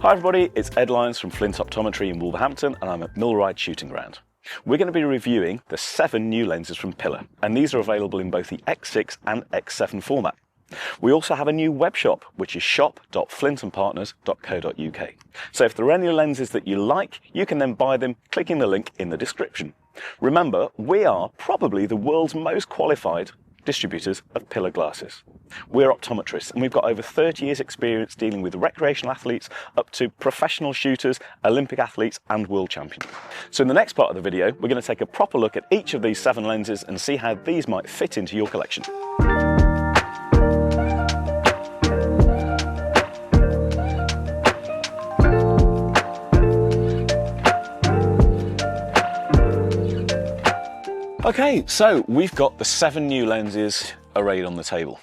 Hi everybody, it's Ed Lyons from Flint Optometry in Wolverhampton and I'm at Millride Shooting Ground. We're going to be reviewing the 7 new lenses from Pilla, and these are available in both the X6 and X7 format. We also have a new web shop, which is shop.flintandpartners.co.uk. So if there are any lenses that you like, you can then buy them clicking the link in the description. Remember, we are probably the world's most qualified distributors of Pilla glasses. We're optometrists and we've got over 30 years experience dealing with recreational athletes up to professional shooters, Olympic athletes and world champions. So in the next part of the video, we're going to take a proper look at each of these 7 lenses and see how these might fit into your collection. Okay, so we've got the 7 new lenses arrayed on the table.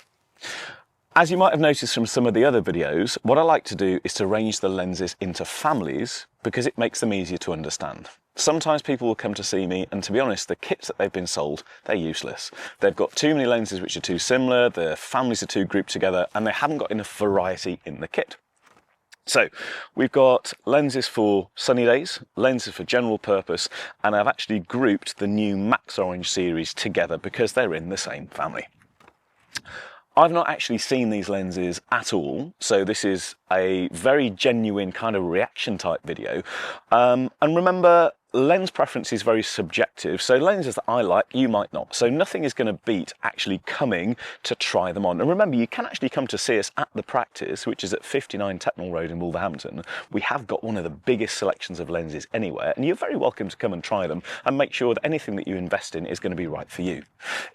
As you might have noticed from some of the other videos, what I like to do is to arrange the lenses into families because it makes them easier to understand. Sometimes people will come to see me and, to be honest, the kits that they've been sold, they're useless. They've got too many lenses which are too similar, the families are too grouped together, and they haven't got enough variety in the kit. So we've got lenses for sunny days, lenses for general purpose, and I've actually grouped the new Max Orange series together because they're in the same family. I've not actually seen these lenses at all, so this is a very genuine kind of reaction type video. And remember, lens preference is very subjective, so lenses that I like, you might not. So nothing is going to beat actually coming to try them on. And remember, you can actually come to see us at the practice, which is at 59 Tetnall Road in Wolverhampton. We have got one of the biggest selections of lenses anywhere, and you're very welcome to come and try them and make sure that anything that you invest in is going to be right for you.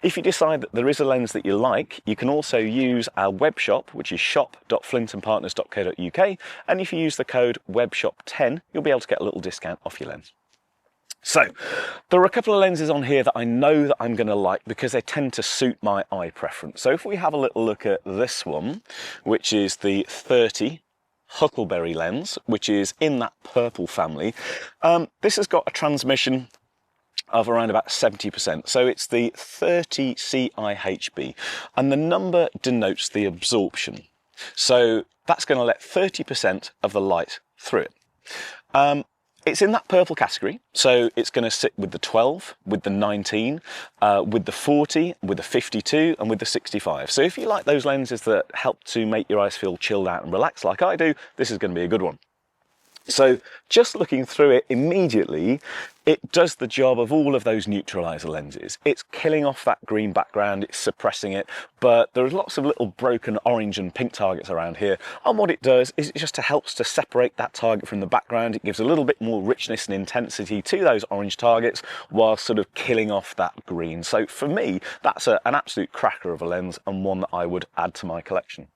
If you decide that there is a lens that you like, you can also use our web shop, which is shop.flintandpartners.co.uk, and if you use the code WEBSHOP10, you'll be able to get a little discount off your lens. So, there are a couple of lenses on here that I know that I'm going to like because they tend to suit my eye preference. So if we have a little look at this one, which is the 30 Huckleberry lens, which is in that purple family, this has got a transmission of around about 70%. So it's the 30 CIHB, and the number denotes the absorption. So that's going to let 30% of the light through it. It's in that purple category, so it's going to sit with the 12, with the 19, with the 40, with the 52 and with the 65. So if you like those lenses that help to make your eyes feel chilled out and relaxed like I do, this is going to be a good one. So just looking through it immediately, it does the job of all of those neutralizer lenses. It's killing off that green background, it's suppressing it, but there are lots of little broken orange and pink targets around here. And what it does is it just helps to separate that target from the background. It gives a little bit more richness and intensity to those orange targets while sort of killing off that green. So for me, that's an absolute cracker of a lens and one that I would add to my collection.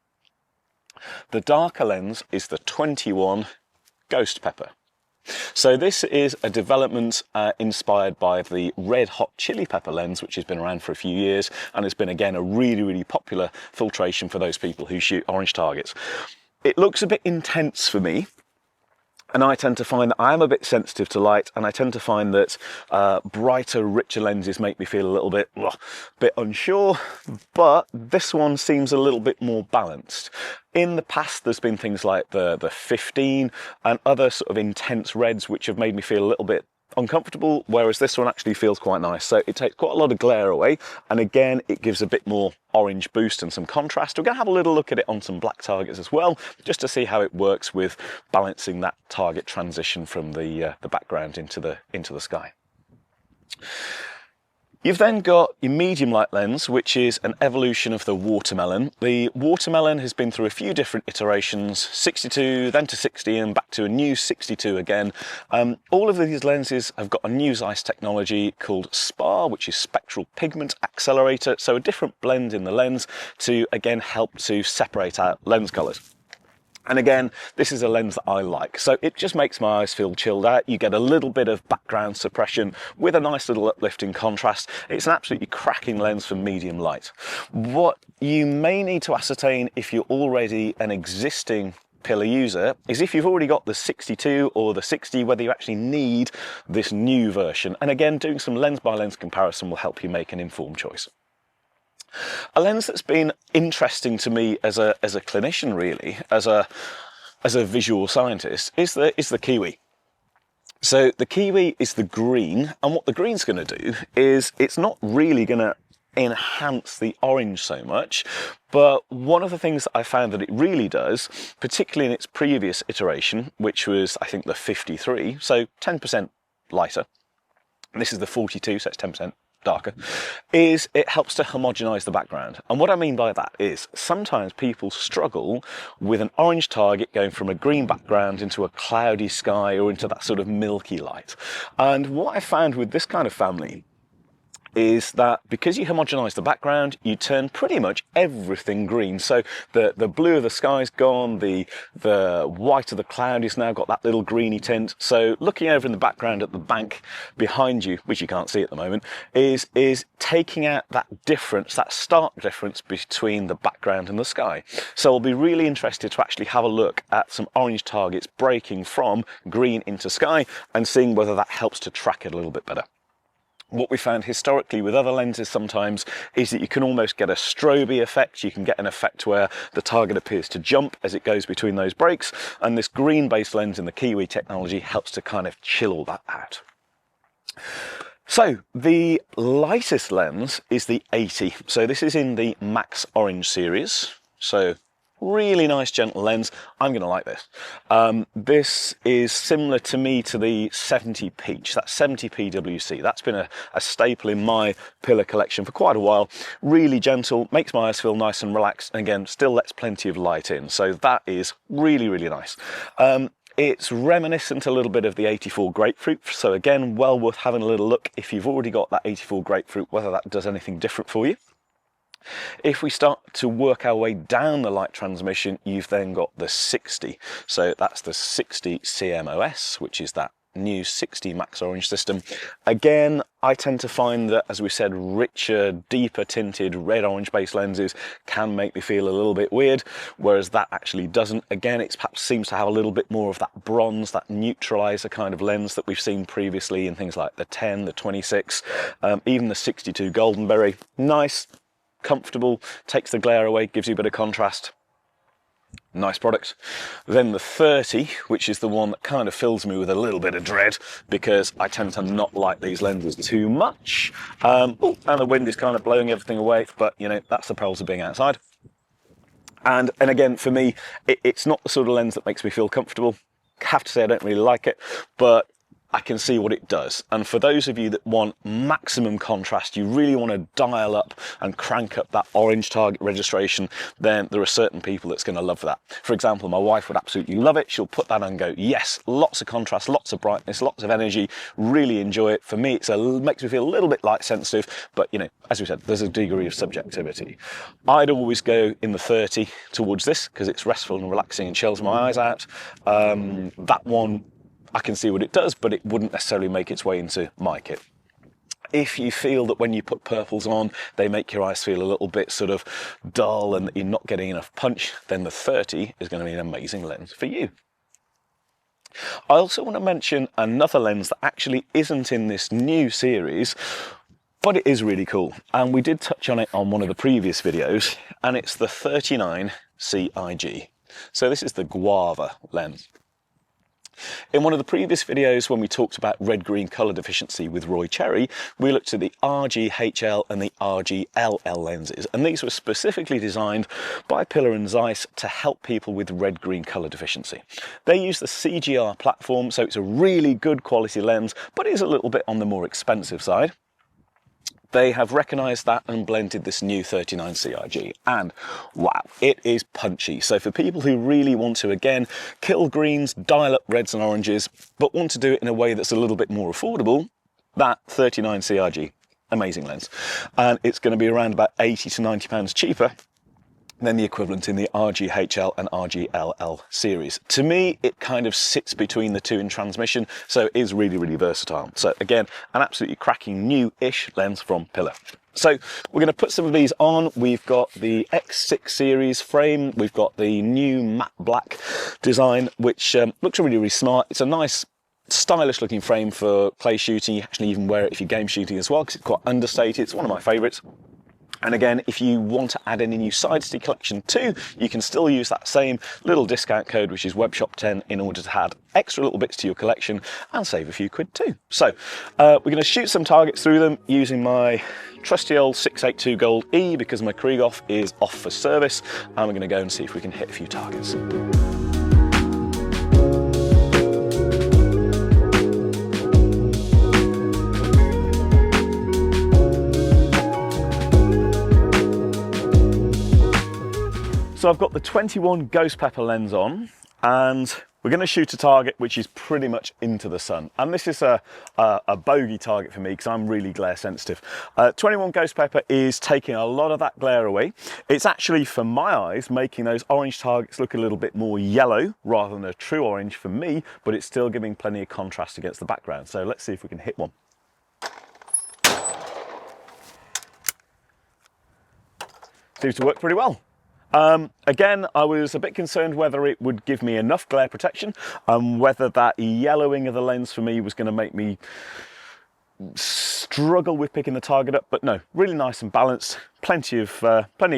The darker lens is the 21 Ghost Pepper. So this is a development inspired by the red hot chili pepper lens, which has been around for a few years and has been again a really popular filtration for those people who shoot orange targets. It looks a bit intense for me, and I tend to find that I am a bit sensitive to light, and I tend to find that brighter, richer lenses make me feel a little bit unsure, but this one seems a little bit more balanced. In the past, there's been things like the 15 and other sort of intense reds which have made me feel a little bit uncomfortable, whereas this one actually feels quite nice. So it takes quite a lot of glare away, and again it gives a bit more orange boost and some contrast. We're going to have a little look at it on some black targets as well, just to see how it works with balancing that target transition from the background into the sky. You've then got your medium light lens, which is an evolution of the watermelon. The watermelon has been through a few different iterations, 62, then to 60, and back to a new 62 again. All of these lenses have got a new Zeiss technology called SPA, which is Spectral Pigment Accelerator, so a different blend in the lens to, again, help to separate out lens colours. And again, this is a lens that I like. So it just makes my eyes feel chilled out. You get a little bit of background suppression with a nice little uplifting contrast. It's an absolutely cracking lens for medium light. What you may need to ascertain if you're already an existing Pilla user is if you've already got the 62 or the 60, whether you actually need this new version. And again, doing some lens by lens comparison will help you make an informed choice. A lens that's been interesting to me as a clinician, really, as a as a visual scientist is the kiwi. So the kiwi is the green, and what the green's going to do is it's not really going to enhance the orange so much, but one of the things that I found that it really does, particularly in its previous iteration, which was I think the 53, so 10% lighter, and this is the 42, so it's 10% darker, is it helps to homogenize the background. And what I mean by that is sometimes people struggle with an orange target going from a green background into a cloudy sky or into that sort of milky light. And what I found with this kind of family is that because you homogenize the background, you turn pretty much everything green. So the blue of the sky's gone, the white of the cloud has now got that little greeny tint. So looking over in the background at the bank behind you, which you can't see at the moment, is taking out that difference, that stark difference between the background and the sky. So I'll be really interested to actually have a look at some orange targets breaking from green into sky and seeing whether that helps to track it a little bit better. What we found historically with other lenses sometimes is that you can almost get a strobe effect. You can get an effect where the target appears to jump as it goes between those breaks, and this green-based lens in the Kiwi technology helps to kind of chill all that out. So the lightest lens is the 80. So this is in the Max Orange series. So really nice gentle lens. I'm going to like this. This is similar to me to the 70 Peach, that 70 PWC. That's been a staple in my Pilla collection for quite a while. Really gentle, makes my eyes feel nice and relaxed, and again, still lets plenty of light in. So that is really, really nice. It's reminiscent a little bit of the 84 Grapefruit, so again, well worth having a little look if you've already got that 84 Grapefruit, whether that does anything different for you. If we start to work our way down the light transmission, you've then got the 60. So that's the 60 CMOS, which is that new 60 Max Orange system. Again, I tend to find that, as we said, richer, deeper tinted red-orange based lenses can make me feel a little bit weird, whereas that actually doesn't. Again, it perhaps seems to have a little bit more of that bronze, that neutralizer kind of lens that we've seen previously in things like the 10, the 26, even the 62 Goldenberry. Nice, comfortable, takes the glare away, gives you a bit of contrast. Nice product. Then the 30, which is the one that kind of fills me with a little bit of dread because I tend to not like these lenses too much. And the wind is kind of blowing everything away, but you know, that's the perils of being outside. And again, for me, it's not the sort of lens that makes me feel comfortable. I have to say I don't really like it, but I can see what it does. And for those of you that want maximum contrast, you really want to dial up and crank up that orange target registration, then there are certain people that's going to love that. For example, my wife would absolutely love it. She'll put that on and go, yes, lots of contrast, lots of brightness, lots of energy, really enjoy it. For me, it makes me feel a little bit light sensitive, but you know, as we said, there's a degree of subjectivity. I'd always go in the 30 towards this because it's restful and relaxing and chills my eyes out. That one, I can see what it does, but it wouldn't necessarily make its way into my kit. If you feel that when you put purples on, they make your eyes feel a little bit sort of dull and that you're not getting enough punch, then the 30 is going to be an amazing lens for you. I also want to mention another lens that actually isn't in this new series, but it is really cool. And we did touch on it on one of the previous videos, and it's the 39 CIG. So this is the Guava lens. In one of the previous videos when we talked about red-green colour deficiency with Roy Cherry, we looked at the RGHL and the RGLL lenses, and these were specifically designed by Pilla and Zeiss to help people with red-green colour deficiency. They use the CGR platform, so it's a really good quality lens, but it is a little bit on the more expensive side. They have recognised that and blended this new 39 CIG, and wow, it is punchy. So for people who really want to, again, kill greens, dial up reds and oranges, but want to do it in a way that's a little bit more affordable, that 39 CIG, amazing lens. And it's going to be around about 80 to 90 pounds cheaper than the equivalent in the RGHL and RGLL series. To me, it kind of sits between the two in transmission, so it is really, really versatile. So again, an absolutely cracking new-ish lens from Pilla. So we're going to put some of these on. We've got the X6 series frame. We've got the new matte black design, which looks really, really smart. It's a nice, stylish looking frame for clay shooting. You actually even wear it if you're game shooting as well, because it's quite understated. It's one of my favourites. And again, if you want to add any new sides to your collection too, you can still use that same little discount code, which is webshop10, in order to add extra little bits to your collection and save a few quid too. So we're going to shoot some targets through them using my trusty old 682 Gold E, because my Krieghoff is off for service, and we're going to go and see if we can hit a few targets. So I've got the 21 Ghost Pepper lens on, and we're going to shoot a target which is pretty much into the sun. And this is a bogey target for me because I'm really glare sensitive. 21 Ghost Pepper is taking a lot of that glare away. It's actually, for my eyes, making those orange targets look a little bit more yellow rather than a true orange for me, but it's still giving plenty of contrast against the background. So let's see if we can hit one. Seems to work pretty well. Again, I was a bit concerned whether it would give me enough glare protection, and whether that yellowing of the lens for me was going to make me struggle with picking the target up, but no, really nice and balanced, plenty of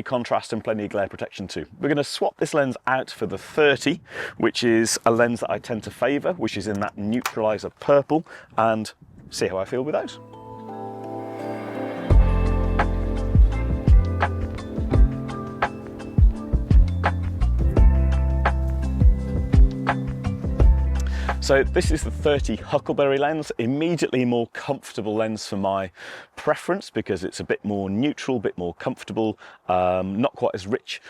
contrast and plenty of glare protection too. We're going to swap this lens out for the 30, which is a lens that I tend to favour, which is in that neutralizer purple, and see how I feel with those. So this is the 30 Huckleberry lens, immediately a more comfortable lens for my preference because it's a bit more neutral, a bit more comfortable, not quite as rich.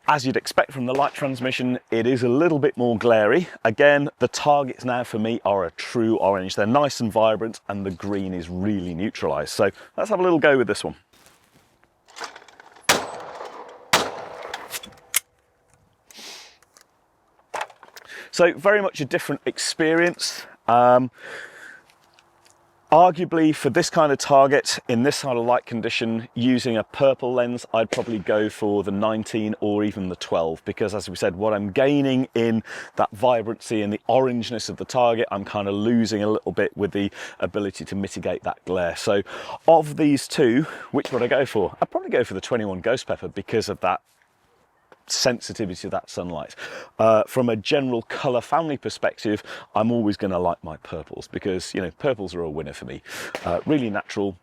As you'd expect from the light transmission, it is a little bit more glary. Again, the targets now for me are a true orange. They're nice and vibrant, and the green is really neutralized. So let's have a little go with this one. So very much a different experience. Arguably for this kind of target, in this kind of light condition, using a purple lens, I'd probably go for the 19 or even the 12, because as we said, what I'm gaining in that vibrancy and the orangeness of the target, I'm kind of losing a little bit with the ability to mitigate that glare. So of these two, which would I go for? I'd probably go for the 21 Ghost Pepper because of that sensitivity to that sunlight. From a general colour family perspective, I'm always going to like my purples because, you know, purples are a winner for me. Really natural,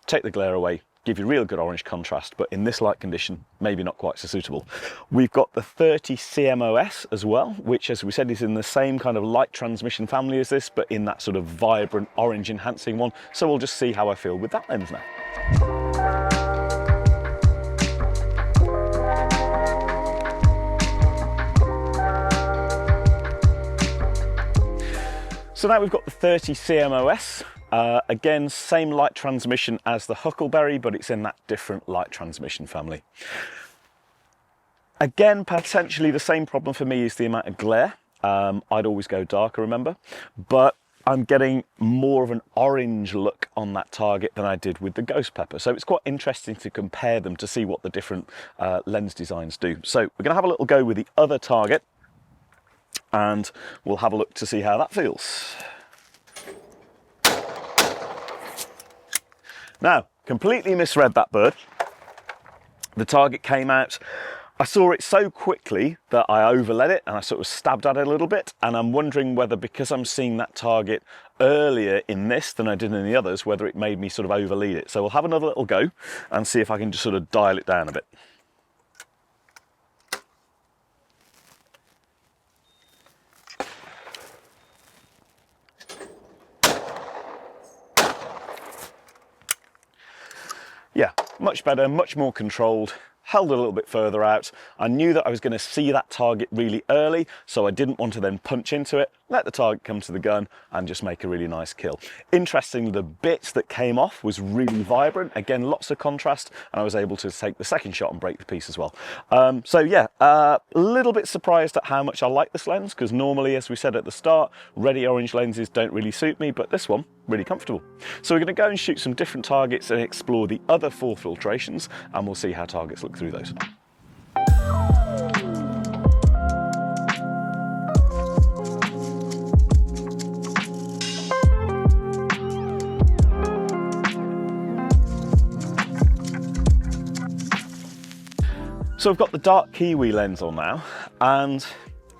take the glare away, give you real good orange contrast, but in this light condition, maybe not quite so suitable. We've got the 30 CMOS as well, which, as we said, is in the same kind of light transmission family as this, but in that sort of vibrant orange enhancing one. So we'll just see how I feel with that lens now. So now we've got the 30 CMOS. Again, same light transmission as the Huckleberry, but it's in that different light transmission family. Again, potentially the same problem for me is the amount of glare. I'd always go darker, remember, but I'm getting more of an orange look on that target than I did with the Ghost Pepper. So it's quite interesting to compare them to see what the different lens designs do. So we're gonna have a little go with the other target, and we'll have a look to see how that feels. Now, completely misread that bird. The target came out, I saw it so quickly that I overled it and I sort of stabbed at it a little bit, and I'm wondering whether, because I'm seeing that target earlier in this than I did in the others, whether it made me sort of overlead it. So we'll have another little go and see if I can just sort of dial it down a bit. Yeah, much better, much more controlled, held a little bit further out. I knew that I was going to see that target really early, so I didn't want to then punch into it, let the target come to the gun and just make a really nice kill. Interestingly, the bit that came off was really vibrant. Again, lots of contrast, and I was able to take the second shot and break the piece as well. So yeah, a little bit surprised at how much I like this lens, because normally, as we said at the start, ready orange lenses don't really suit me, but this one, really comfortable. So we're going to go and shoot some different targets and explore the other 4 filtrations, and we'll see how targets look through those. So I've got the dark kiwi lens on now, and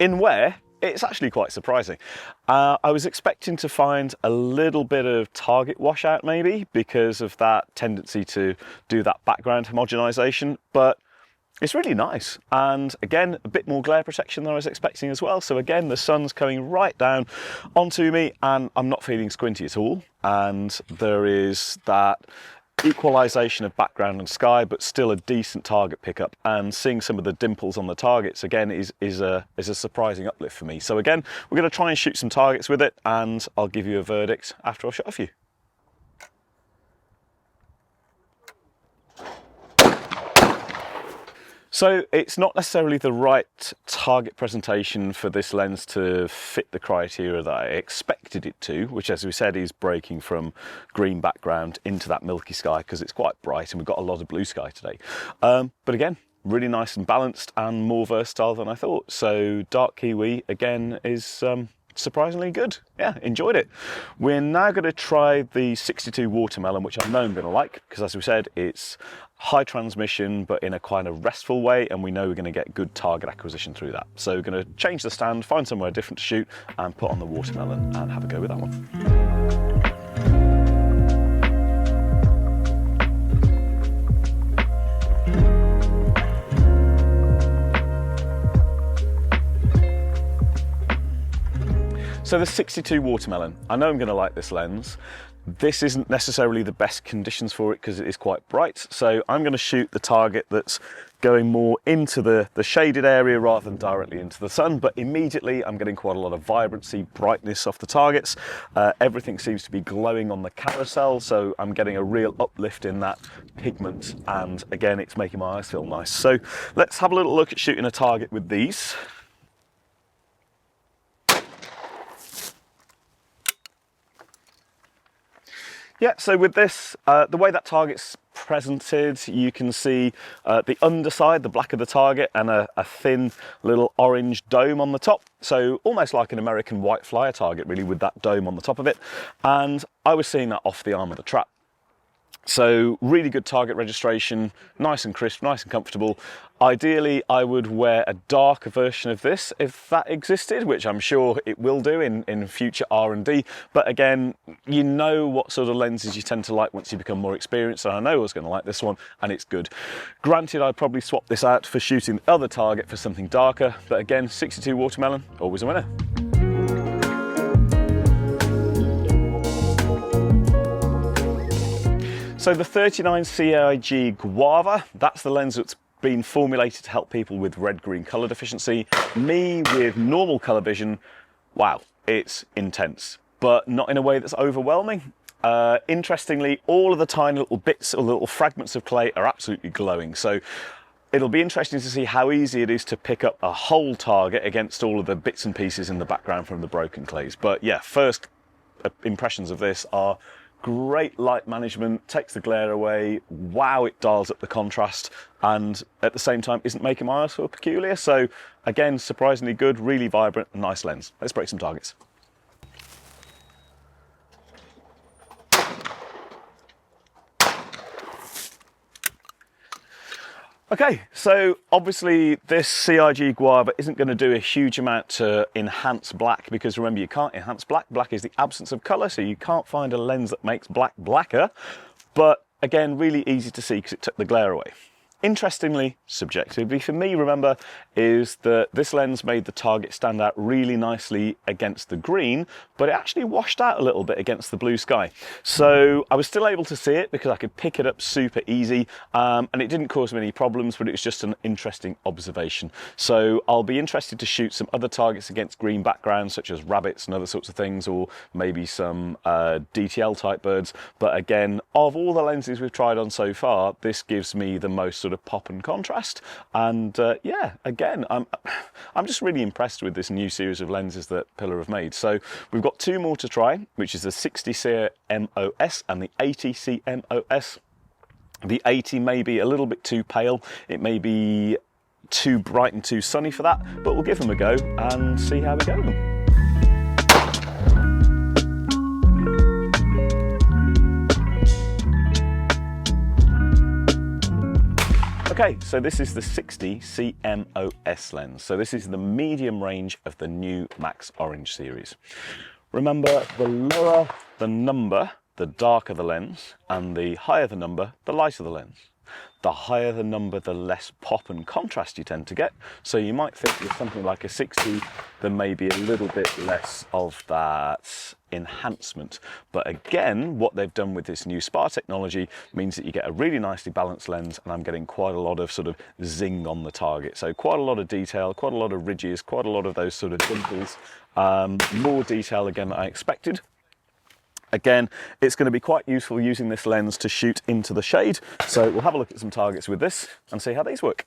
in wear, it's actually quite surprising. I was expecting to find a little bit of target washout maybe because of that tendency to do that background homogenization, but it's really nice. And again, a bit more glare protection than I was expecting as well. So again, the sun's coming right down onto me and I'm not feeling squinty at all. And there is that equalization of background and sky, but still a decent target pickup, and seeing some of the dimples on the targets again is a surprising uplift for me. So again, we're going to try and shoot some targets with it, and I'll give you a verdict after I've shot a few. So it's not necessarily the right target presentation for this lens to fit the criteria that I expected it to, which, as we said, is breaking from green background into that milky sky because it's quite bright and we've got a lot of blue sky today. But again, really nice and balanced and more versatile than I thought. So dark kiwi again is surprisingly good. Yeah, enjoyed it. We're now going to try the 62 watermelon, which I know I'm going to like because, as we said, it's high transmission but in a kind of restful way, and we know we're going to get good target acquisition through that. So we're going to change the stand, find somewhere different to shoot, and put on the watermelon and have a go with that one. So the 62 watermelon, I know I'm going to like this lens. This isn't necessarily the best conditions for it because it is quite bright. So I'm going to shoot the target that's going more into the shaded area rather than directly into the sun. But immediately I'm getting quite a lot of vibrancy, brightness off the targets. Everything seems to be glowing on the carousel. So I'm getting a real uplift in that pigment. And again, it's making my eyes feel nice. So let's have a little look at shooting a target with these. Yeah, so with this, the way that target's presented, you can see the underside, the black of the target, and a thin little orange dome on the top. So almost like an American white flyer target, really, with that dome on the top of it. And I was seeing that off the arm of the trap. So really good target registration, nice and crisp, nice and comfortable. Ideally, I would wear a darker version of this if that existed, which I'm sure it will do in future R&D. But again, you know what sort of lenses you tend to like once you become more experienced, and I know I was going to like this one, and it's good. Granted, I'd probably swap this out for shooting the other target for something darker, but again, 62 watermelon, always a winner. So the 39 CIG Guava, that's the lens that's been formulated to help people with red-green colour deficiency. Me with normal colour vision, wow, it's intense, but not in a way that's overwhelming. Interestingly, all of the tiny little bits or little fragments of clay are absolutely glowing. So it'll be interesting to see how easy it is to pick up a whole target against all of the bits and pieces in the background from the broken clays. But yeah, first impressions of this are great light management, takes the glare away, wow, it dials up the contrast, and at the same time isn't making my eyes feel peculiar. So again, surprisingly good, really vibrant, nice lens. Let's break some targets. Okay, so obviously this CIG Guava isn't going to do a huge amount to enhance black, because remember, you can't enhance black. Black is the absence of colour, so you can't find a lens that makes black blacker. But again, really easy to see because it took the glare away. Interestingly, subjectively for me, remember, is that this lens made the target stand out really nicely against the green, but it actually washed out a little bit against the blue sky. So I was still able to see it because I could pick it up super easy, and it didn't cause me any problems, but it was just an interesting observation. So I'll be interested to shoot some other targets against green backgrounds, such as rabbits and other sorts of things, or maybe some DTL type birds. But again, of all the lenses we've tried on so far, this gives me the most sort of pop and contrast. And yeah, again, I'm just really impressed with this new series of lenses that Pilla have made. So we've got two more to try, which is the 60 CMOS and the 80 CMOS. The 80 may be a little bit too pale, it may be too bright and too sunny for that, but we'll give them a go and see how we go. Okay, so this is the 60 CMOS lens. So this is the medium range of the new Max Orange series. Remember, the lower the number, the darker the lens, and the higher the number, the lighter the lens. The higher the number, the less pop and contrast you tend to get. So you might think with something like a 60, there may be a little bit less of that enhancement. But again, what they've done with this new SPA technology means that you get a really nicely balanced lens, and I'm getting quite a lot of sort of zing on the target. So quite a lot of detail, quite a lot of ridges, quite a lot of those sort of dimples. More detail again than I expected. Again, it's going to be quite useful using this lens to shoot into the shade. So we'll have a look at some targets with this and see how these work.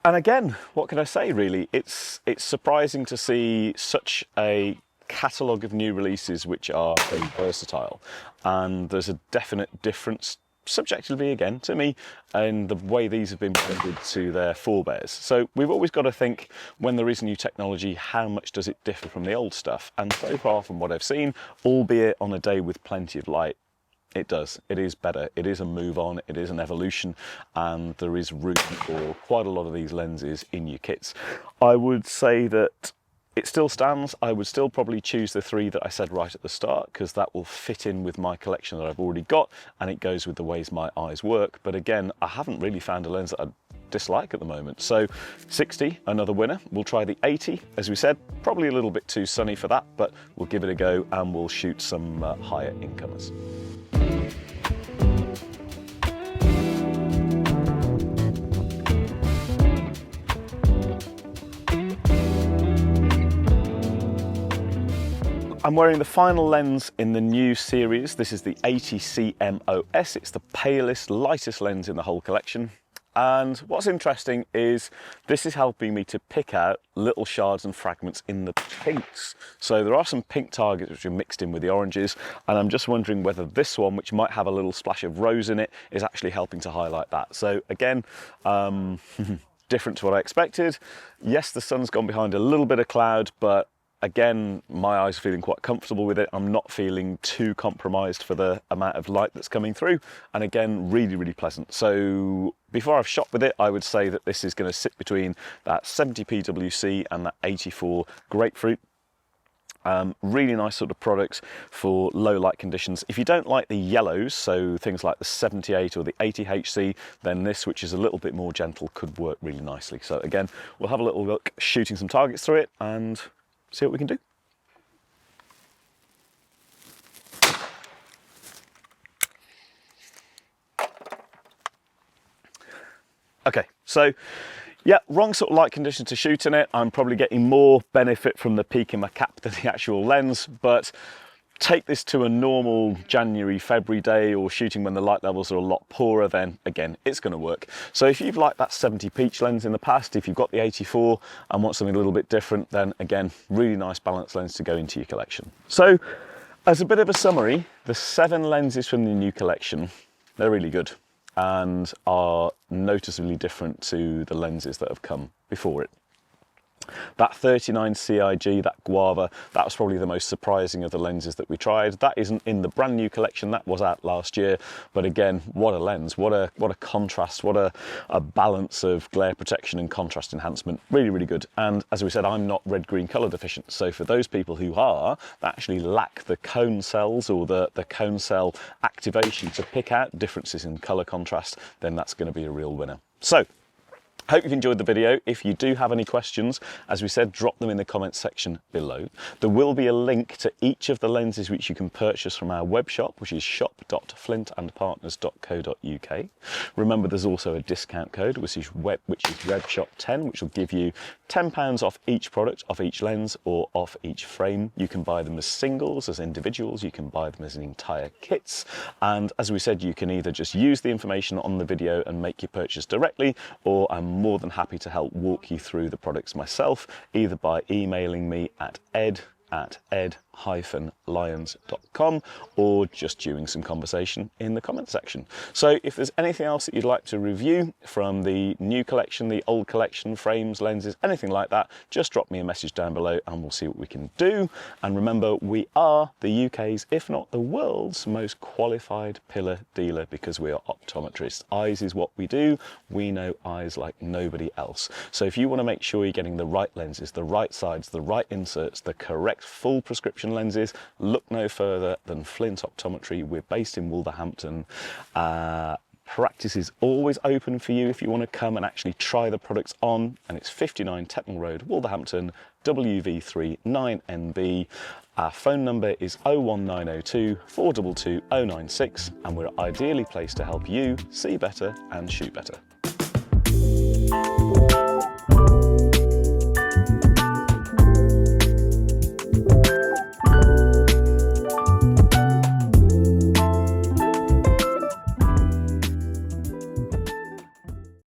And again, what can I say really? It's surprising to see such a catalogue of new releases which are very versatile. And there's a definite difference, subjectively again to me, and the way these have been blended to their forebears. So we've always got to think, when there is new technology, how much does it differ from the old stuff? And so far from what I've seen, albeit on a day with plenty of light, it does. It is better. It is a move on. It is an evolution, and there is room for quite a lot of these lenses in your kits. I would say that it still stands. I would still probably choose the 3 that I said right at the start, because that will fit in with my collection that I've already got, and it goes with the ways my eyes work. But again, I haven't really found a lens that I dislike at the moment. So 60, another winner. We'll try the 80, as we said, probably a little bit too sunny for that, but we'll give it a go and we'll shoot some higher incomers. I'm wearing the final lens in the new series. This is the 80 CMOS. It's the palest, lightest lens in the whole collection. And what's interesting is this is helping me to pick out little shards and fragments in the pinks. So there are some pink targets which are mixed in with the oranges, and I'm just wondering whether this one, which might have a little splash of rose in it, is actually helping to highlight that. So again, different to what I expected. Yes, the sun's gone behind a little bit of cloud, but again, my eyes are feeling quite comfortable with it. I'm not feeling too compromised for the amount of light that's coming through. And again, really, really pleasant. So before I've shot with it, I would say that this is going to sit between that 70 PWC and that 84 grapefruit. Really nice sort of products for low light conditions. If you don't like the yellows, so things like the 78 or the 80 HC, then this, which is a little bit more gentle, could work really nicely. So again, we'll have a little look shooting some targets through it and see what we can do. Okay, so yeah, wrong sort of light conditions to shoot in it. I'm probably getting more benefit from the peak in my cap than the actual lens, but take this to a normal January, February day, or shooting when the light levels are a lot poorer, then again, it's going to work. So if you've liked that 70 peach lens in the past, if you've got the 84 and want something a little bit different, then again, really nice balanced lens to go into your collection. So as a bit of a summary, the 7 lenses from the new collection, they're really good and are noticeably different to the lenses that have come before it. That 39 CIG, that Guava, that was probably the most surprising of the lenses that we tried. That isn't in the brand new collection, that was out last year. But again, what a lens, what a contrast, what a balance of glare protection and contrast enhancement. Really, really good. And as we said, I'm not red-green color deficient. So for those people who are, that actually lack the cone cells or the cone cell activation to pick out differences in color contrast, then that's going to be a real winner. So, hope you've enjoyed the video. If you do have any questions, as we said, drop them in the comments section below. There will be a link to each of the lenses which you can purchase from our web shop, which is shop.flintandpartners.co.uk. Remember, there's also a discount code, which is WebShop10, which will give you £10 off each product, off each lens, or off each frame. You can buy them as singles, as individuals, you can buy them as entire kits. And as we said, you can either just use the information on the video and make your purchase directly, or I'm more than happy to help walk you through the products myself, either by emailing me at ed@ed-flint.co.uk, pilla-lions.com, or just during some conversation in the comment section. So if there's anything else that you'd like to review from the new collection, the old collection, frames, lenses, anything like that, just drop me a message down below and we'll see what we can do. And remember, we are the UK's, if not the world's, most qualified Pilla dealer because we are optometrists. Eyes is what we do. We know eyes like nobody else. So if you want to make sure you're getting the right lenses, the right sides, the right inserts, the correct full prescription lenses, look no further than Flint Optometry. We're based in Wolverhampton. Practice is always open for you if you want to come and actually try the products on, and it's 59 Tetnall Road, Wolverhampton, WV3 9NB. Our phone number is 01902 422 096, and we're ideally placed to help you see better and shoot better.